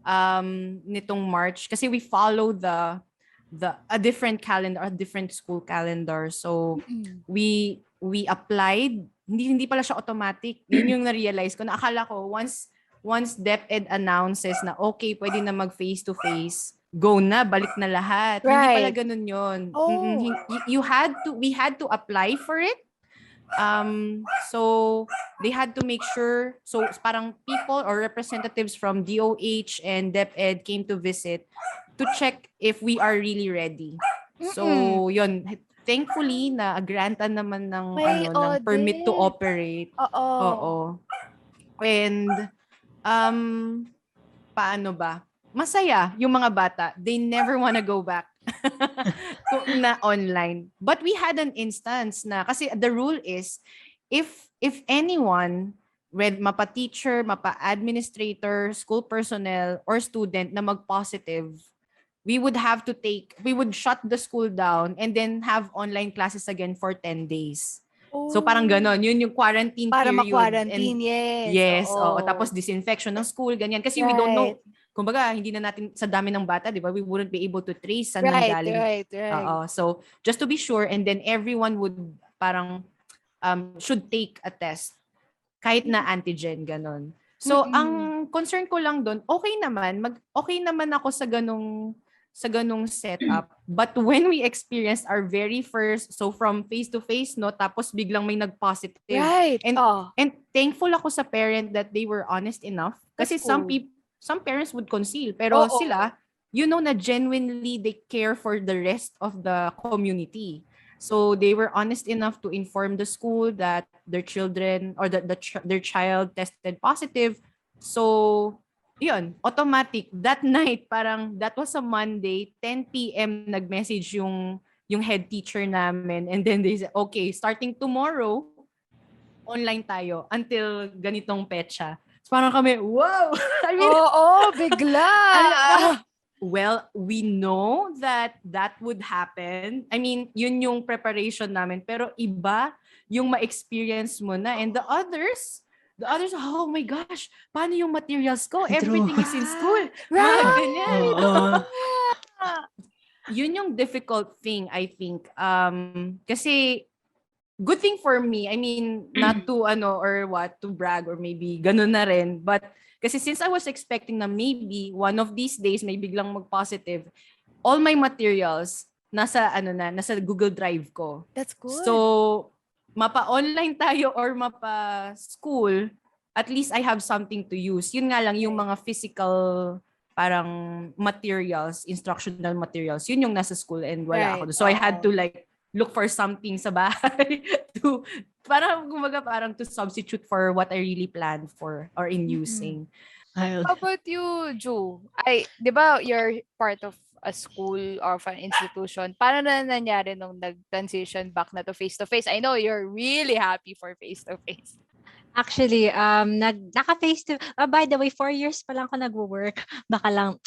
nitong March kasi we follow a different calendar, a different school calendar. So we applied, hindi pala siya automatic. Yun yung na-realize ko. Akala ko once DepEd announces na okay, pwede na mag face to face, go na, balik na lahat. Hindi pala Right. ganun yun. Oh. We had to apply for it. So they had to make sure, so parang people or representatives from DOH and DepEd came to visit to check if we are really ready. So yun, thankfully na grantan naman ng May ng permit to audit. operate. Oo. Oo. And paano ba? Masaya yung mga bata. They never wanna go back na online. But we had an instance na, kasi the rule is, if anyone, mapa-teacher, mapa-administrator, school personnel, or student na mag-positive, we would shut the school down and then have online classes again for 10 days. So parang ganon, yun yung quarantine Para period. ma-quarantine, yes. Oo. Tapos disinfection ng school, ganyan. Kasi we don't know, kumbaga, hindi na natin, sa dami ng bata, di ba, we wouldn't be able to trace saan nanggaling. Right. So, just to be sure, and then everyone would parang should take a test kahit na antigen, ganon. So, ang concern ko lang doon, okay naman ako sa ganong setup. But when we experienced our very first, so from face-to-face, no, tapos biglang may nag-positive. Right. And thankful ako sa parent that they were honest enough. Kasi That's cool. some parents would conceal. Pero Oo. sila, na genuinely they care for the rest of the community. So they were honest enough to inform the school that their children or their child tested positive. So, yun, automatic. That night, parang that was a Monday, 10 p.m. nag-message yung head teacher namin. And then they said, okay, starting tomorrow, online tayo until ganitong petsa. So parang kami, wow! I mean, Bigla. well, we know that would happen. I mean, yun yung preparation namin. Pero iba yung ma-experience mo na. And the others, oh my gosh, paano yung materials ko? Everything is in school. Mga ganyan. Yun yung difficult thing, I think. Kasi, good thing for me, I mean, not to to brag or maybe ganun na rin. But, kasi since I was expecting na maybe one of these days may biglang mag-positive, all my materials nasa Google Drive ko. That's good. So, mapa-online tayo or mapa-school, at least I have something to use. Yun nga lang, yung mga physical parang materials, instructional materials, yun yung nasa school and wala ako. So I had to look for something sa bahay to parang to substitute for what I really planned for or in using. How about you, Ju? Di ba you're part of a school or of an institution? Paano na nangyari nung nag-transition back na to face-to-face? I know you're really happy for face-to-face. Actually, naka-face to, by the way, 4 years pa lang ako nagwo-work. Baka lang,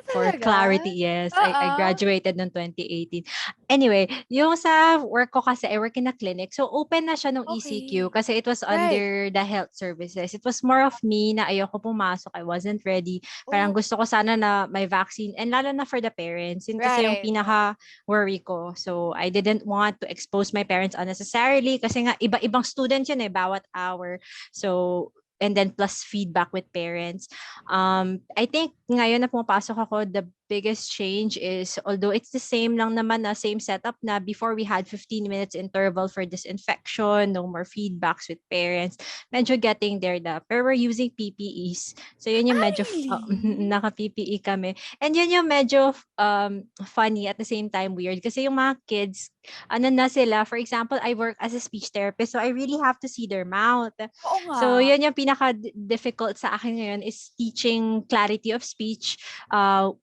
for talaga? clarity, yes. I graduated noong 2018. Anyway, yung sa work ko kasi, I work in a clinic. So, open na siya nung ECQ kasi it was under the health services. It was more of me na ayoko pumasok. I wasn't ready. Parang gusto ko sana na may vaccine. And lalo na for the parents. Yun kasi yung pinaka-worry ko. So, I didn't want to expose my parents unnecessarily kasi nga iba-ibang students yun bawat hour. So, and then plus feedback with parents. I think ngayon na pumapasok ako, the biggest change is, although it's the same lang naman na same setup na before we had 15 minutes interval for disinfection, no more feedbacks with parents, medyo getting there pero we're using PPEs. So yun yung medyo naka-PPE kami. And yun yung medyo funny at the same time weird kasi yung mga kids, na sila, for example, I work as a speech therapist, so I really have to see their mouth. So yun yung pinaka-difficult sa akin ngayon is teaching clarity of speech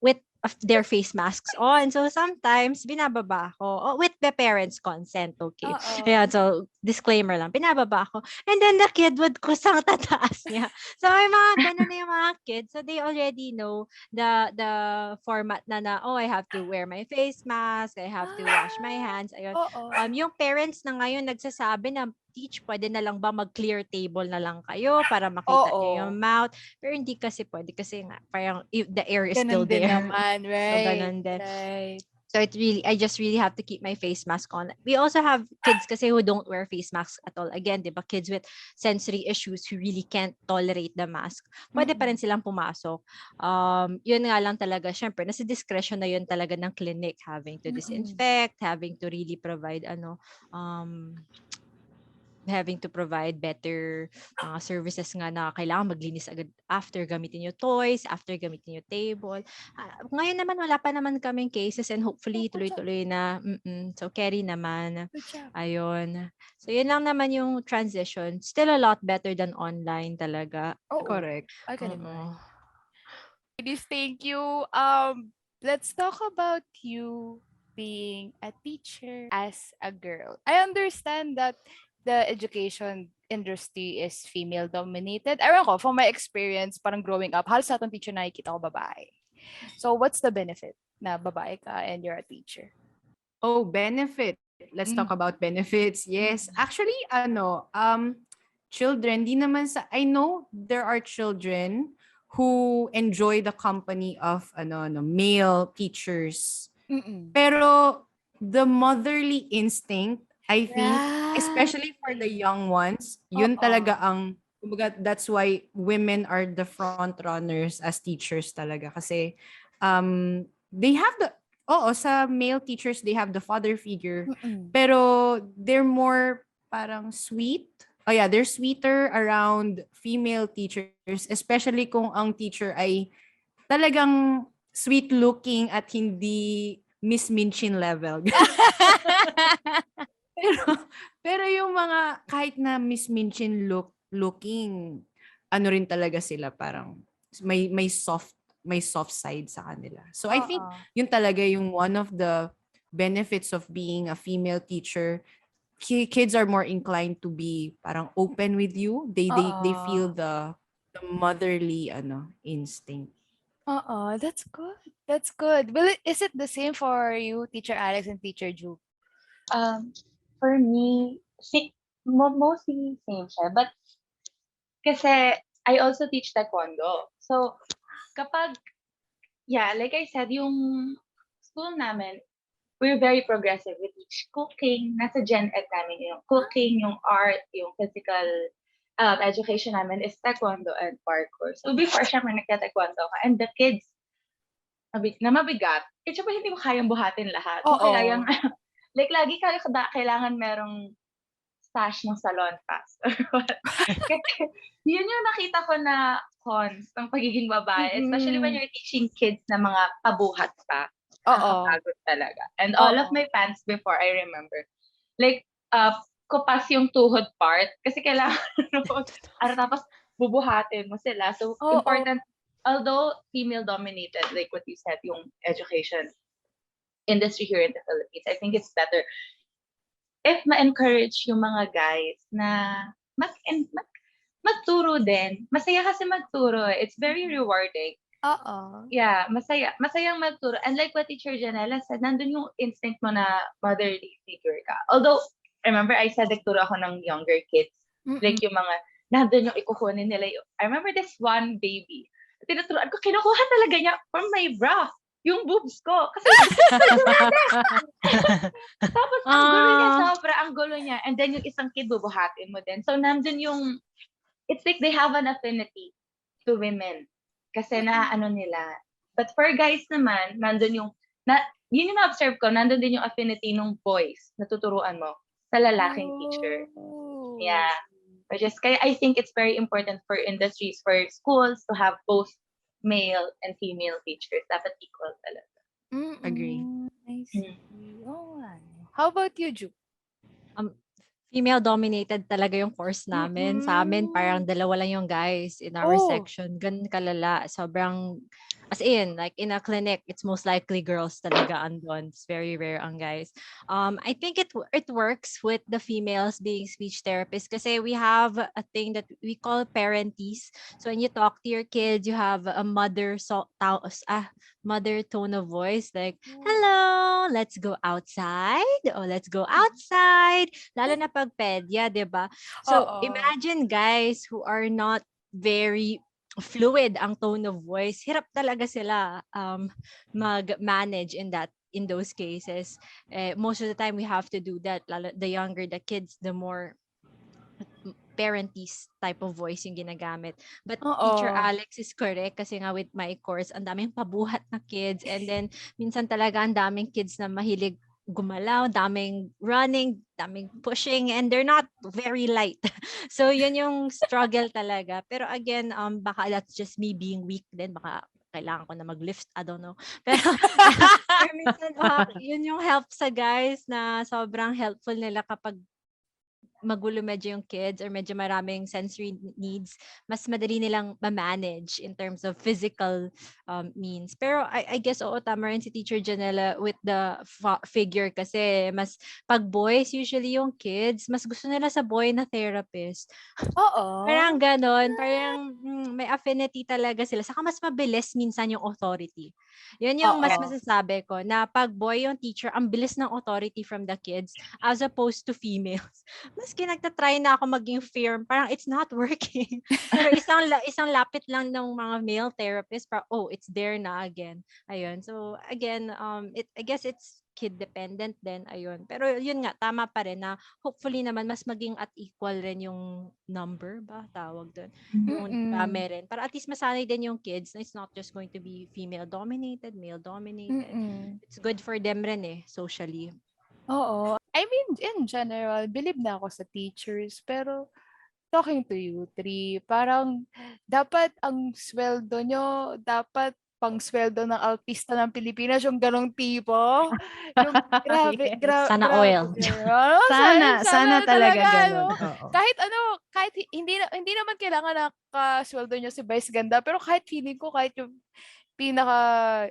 with of their face masks on. So sometimes binababa ko with the parents' consent, okay. Oo. Yeah, so disclaimer lang, binababa ko. And then the kid would kusang tataas niya. So may mga ganun na yung mga kids. So they already know the format na I have to wear my face mask, I have to wash my hands. Ayun. Oo. Yung parents na ngayon nagsasabi na, teach, pwede na lang ba mag-clear table na lang kayo para makita niyo yung mouth? Pero hindi kasi pwede kasi nga parang the air is still Ganun din there. naman, So right? ganun din. Right. So I just really have to keep my face mask on. We also have kids kasi who don't wear face masks at all. Again, di ba, kids with sensory issues who really can't tolerate the mask. Pwede pa rin silang pumasok. Yun nga lang talaga, syempre, nasa discretion na yun talaga ng clinic, having to disinfect, having to really provide having to provide better services nga na kailangan maglinis agad after gamitin yung toys, after gamitin yung table. Ngayon naman, wala pa naman kaming cases and hopefully tuloy-tuloy na. So, carry naman. Good job. Ayun. So, yun lang naman yung transition. Still a lot better than online talaga. Oo. Correct. I can Oo. imagine. Ladies, thank you. Let's talk about you being a teacher as a girl. I understand that the education industry is female dominated. Ewan ko, from my experience, parang growing up, halos sa atong teacher nakikita ko babae. So what's the benefit na babae ka and you're a teacher? Oh, benefit. Let's talk about benefits. Yes. Actually, children, di naman I know there are children who enjoy the company of male teachers. Pero the motherly instinct, I think, especially for the young ones, yun talaga kumbaga, that's why women are the front runners as teachers talaga. Kasi they have sa male teachers, they have the father figure. Pero they're more parang sweet. Oh yeah, they're sweeter around female teachers, especially kung ang teacher ay talagang sweet looking at hindi Miss Minchin level. pero yung mga kahit na Miss Minchin looking, ano rin talaga sila, parang may soft side sa kanila. So I think yun talaga yung one of the benefits of being a female teacher. Kids are more inclined to be parang open with you. They feel the motherly instinct. That's good. That's good. Well, is it the same for you, Teacher Alex and Teacher Ju? For me, mostly same siya. But kasi I also teach taekwondo. So kapag, like I said, yung school namin, we're very progressive. We teach cooking. Nasa Gen Ed namin yung cooking, yung art, yung physical education namin is taekwondo and parkour. So before syempre nagka-taekwondo ka, and the kids, na mabigat, syempre hindi mo kayang buhatin lahat. So kailangan, like lagi kailangan merong stash ng salon pass. Kasi yun yung nakita ko na cons ng pagiging babae, especially when you're teaching kids na mga pabuhat pa. Nakakapagod talaga. And all of my pants before, I remember, like, kupas yung tuhod part kasi kailangan tapos bubuhatin mo sila. So, important, although female-dominated, like what you said, yung education industry here in the Philippines, I think it's better if ma-encourage yung mga guys na magturo din. Masaya kasi magturo. It's very rewarding. Yeah, masayang magturo. And like what Teacher Janellla said, nandun yung instinct mo na motherly figure ka. Although, remember I said nagturo ako ng younger kids. Like yung mga, nandun yung ikukunin nila. I remember this one baby. Tinuturuan ko, kinukuha talaga niya from my bra yung boobs ko. Kasi, tapos ang gulo niya, ang gulo niya. And then yung isang kid, bubuhatin mo din. So, nandun yung, it's like they have an affinity to women. Kasi nila. But for guys naman, nandun yung, yun yung na-observe ko, nandun din yung affinity ng boys na tuturuan mo sa lalaking teacher. Yeah. Kaya I think it's very important for industries, for schools to have both male and female teachers. Dapat equal talaga. Agree. I see. How about you, Ju? Female-dominated talaga yung course namin. Sa amin, parang 2 lang yung guys in our section. Ganun kalala. Sobrang, As in, like in a clinic, it's most likely girls talaga andon. It's very rare ang guys. I think it works with the females being speech therapists kasi we have a thing that we call parenties. So when you talk to your kids, you have a mother tone of voice like, hello, let's go outside. Oh, let's go outside. Lalo na pag pedya, 'di ba? So Oo. imagine guys who are not very fluid ang tone of voice, hirap talaga sila mag-manage in those cases. Most of the time we have to do that. Lalo, the younger the kids, the more parenties type of voice yung ginagamit. But Teacher Oo. Alex is correct kasi nga with my course, ang daming pabuhat na kids and then minsan talaga ang daming kids na mahilig gumalaw, daming running, daming pushing, and they're not very light. So yun yung struggle talaga. Pero again, baka that's just me being weak din. Baka kailangan ko na mag-lift, I don't know. Pero minsan, yun yung help sa guys na sobrang helpful nila kapag magulo medyo yung kids or medyo maraming sensory needs, mas madali nilang ma-manage in terms of physical means. Pero I guess, oo, tama rin si Teacher Janella with the figure kasi mas pag boys, usually yung kids, mas gusto nila sa boy na therapist. Oo. Parang ganon, parang may affinity talaga sila. Saka mas mabilis minsan yung authority. Yun yung mas Oo. masasabi ko na pag boy yung teacher, ang bilis ng authority from the kids as opposed to females. Maski nagtatry na ako maging firm, parang it's not working. Pero isang lapit lang ng mga male therapist, parang, oh, it's there na again. Ayun. So, again, I guess it's kid dependent din. Ayun. Pero yun nga, tama pa rin na hopefully naman mas maging at equal rin yung number ba? Tawag doon. Yung dami rin. Para at least masanay din yung kids na it's not just going to be female dominated, male dominated. It's good for them rin socially. Oo. I mean, in general, believe na ako sa teachers. Pero, talking to you three, parang dapat ang sweldo nyo, dapat pang sweldo ng artista ng Pilipinas, yung ganong tipo. Yung grabe, Yes. Sana grabe. oil. Sana talaga ano, ganun. Oo. kahit hindi naman kailangan na kasweldo nyo si Vice Ganda, pero kahit feeling ko, kahit yung pinaka,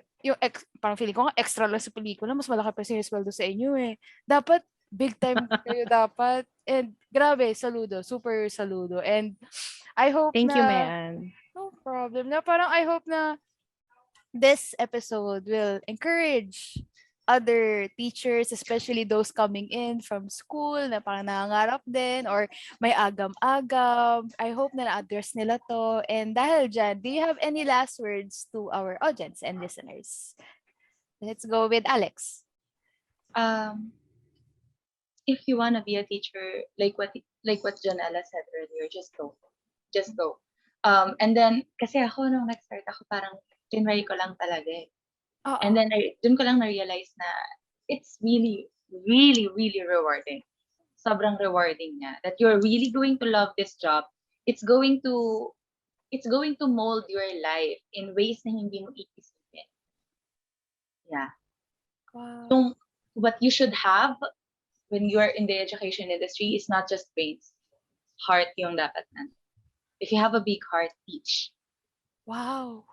parang feeling ko nga extra lang sa pelikula, mas malaki pa sinisweldo sa inyo eh. Dapat, big time kayo dapat. And grabe, saludo, super saludo. And I hope Thank you, na, man. no problem, na parang I hope na this episode will encourage other teachers, especially those coming in from school na parang nangangarap din or may agam-agam. I hope na na-address nila to. And dahil dyan, do you have any last words to our audience and listeners? Let's go with Alex. If you want to be a teacher, like what Janella said earlier, just go. And then kasi ako nung nag-start ako parang tinry ko lang talaga eh. And then dun ko lang na-realize na it's really, really, really rewarding. Sobrang rewarding niya. That you're really going to love this job. It's going to mold your life in ways na hindi mo iisipin. Yeah. Wow. So, what you should have when you are in the education industry is not just brains. Heart yung dapat na. If you have a big heart, teach. Wow.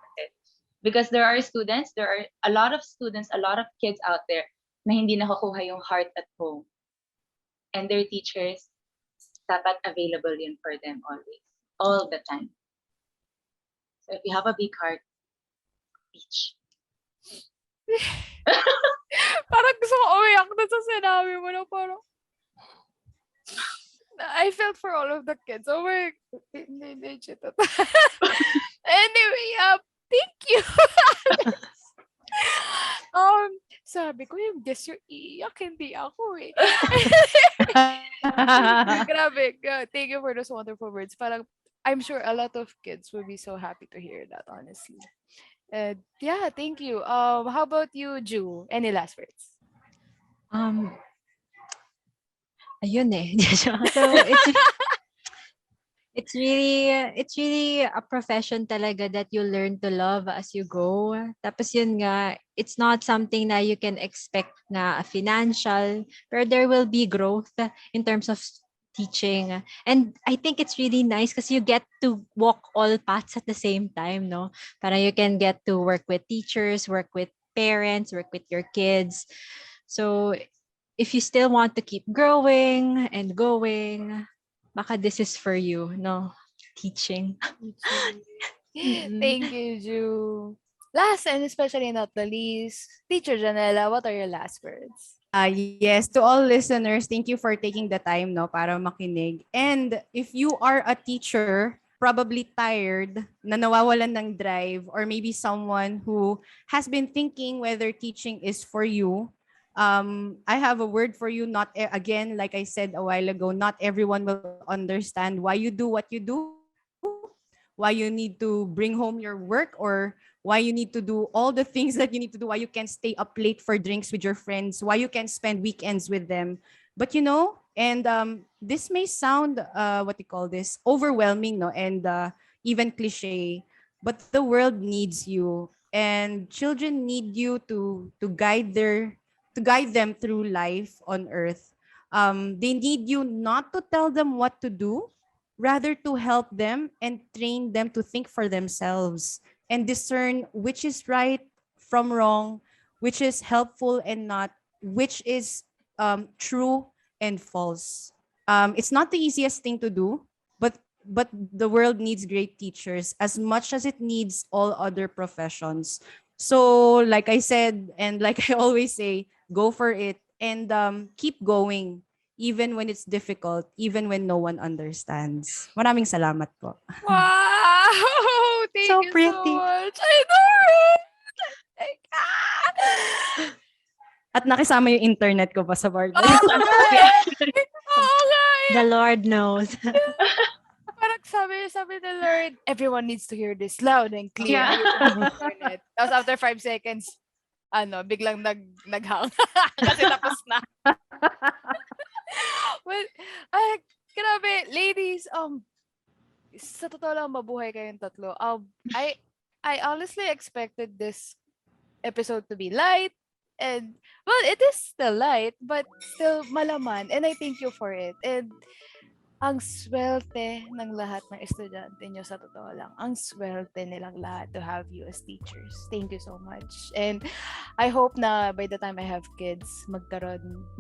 Because there are a lot of students, a lot of kids out there na hindi nakukuha yung heart at home. And their teachers, dapat available yun for them always. All the time. So if you have a big heart, teach. Parang gusto ko umiyak na sa sinabi mo na parang I felt for all of the kids. Oh my, legit. Anyway, thank you. Sabi ko yung guess yung iiyak, hindi ako eh. Grabe. Thank you for those wonderful words. Parang, I'm sure a lot of kids will be so happy to hear that, honestly. Yeah, thank you. How about you, Ju? Any last words? Ayun so it's really a profession talaga that you learn to love as you go. Tapos yun nga, it's not something na you can expect na financial, pero there will be growth in terms of teaching. And I think it's really nice because you get to walk all paths at the same time, no? Para you can get to work with teachers, work with parents, work with your kids. So if you still want to keep growing and going, baka this is for you, no? Teaching. Mm-mm. Thank you, Ju. Last and especially not the least, Teacher Janella, what are your last words? Yes, to all listeners, thank you for taking the time no para makinig. And if you are a teacher, probably tired, na nawawalan ng drive, or maybe someone who has been thinking whether teaching is for you, I have a word for you. Again, like I said a while ago, not everyone will understand why you do what you do, why you need to bring home your work, or why you need to do all the things that you need to do, why you can stay up late for drinks with your friends, why you can spend weekends with them. But and this may sound what you call this overwhelming, no, and even cliche, but the world needs you, and children need you to guide them through life on earth. They need you not to tell them what to do, rather to help them and train them to think for themselves and discern which is right from wrong, which is helpful and not, which is true and false. It's not the easiest thing to do, but the world needs great teachers as much as it needs all other professions. So, like I said, and like I always say, go for it and keep going even when it's difficult, even when no one understands. Maraming salamat po. Wow! Thank So you so pretty. much. I know, right? Like, At nakisama yung internet ko pa sa bar. Oh, nga eh. Oo nga eh. The Lord knows. Parang sabi ng Lord, everyone needs to hear this loud and clear. Yeah. Internet. Tapos after 5 seconds, biglang naghang. Kasi tapos na. Well, grabe, ladies, sa totoo lang, mabuhay kayong tatlo. I honestly expected this episode to be light, and well, it is still light, but still malaman, and I thank you for it. And ang swerte ng lahat ng estudyante nyo, sa totoo lang. Ang swerte nilang lahat to have you as teachers. Thank you so much. And I hope na by the time I have kids,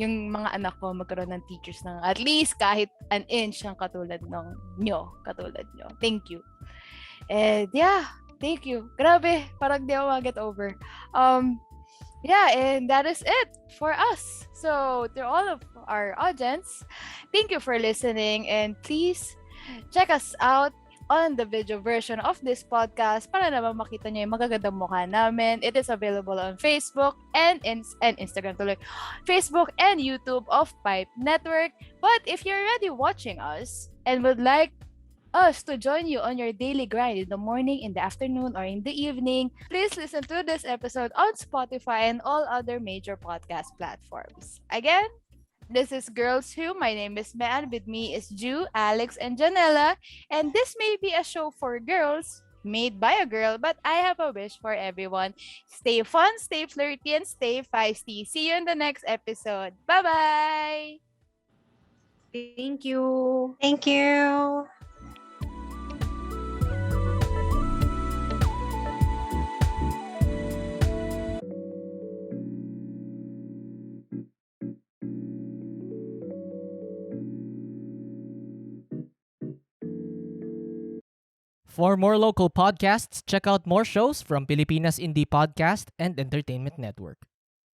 yung mga anak ko magkaroon ng teachers ng at least kahit an inch ng katulad nyo. Thank you. And yeah, thank you. Grabe, parang di ako get over. Yeah, and that is it for us. So, to all of our audience, thank you for listening, and please check us out on the video version of this podcast para naman makita nyo yung magagandang mukha namin. It is available on Facebook and Instagram tuloy. Facebook and YouTube of Pipe Network. But if you're already watching us and would like us to join you on your daily grind in the morning, in the afternoon, or in the evening, please listen to this episode on Spotify and all other major podcast platforms. Again, this is Girls Who. My name is Man. With me is Ju, Alex, and Janella. And this may be a show for girls, made by a girl, but I have a wish for everyone. Stay fun, stay flirty, and stay feisty. See you in the next episode. Bye-bye! Thank you. Thank you. For more local podcasts, check out more shows from Pilipinas Indie Podcast and Entertainment Network.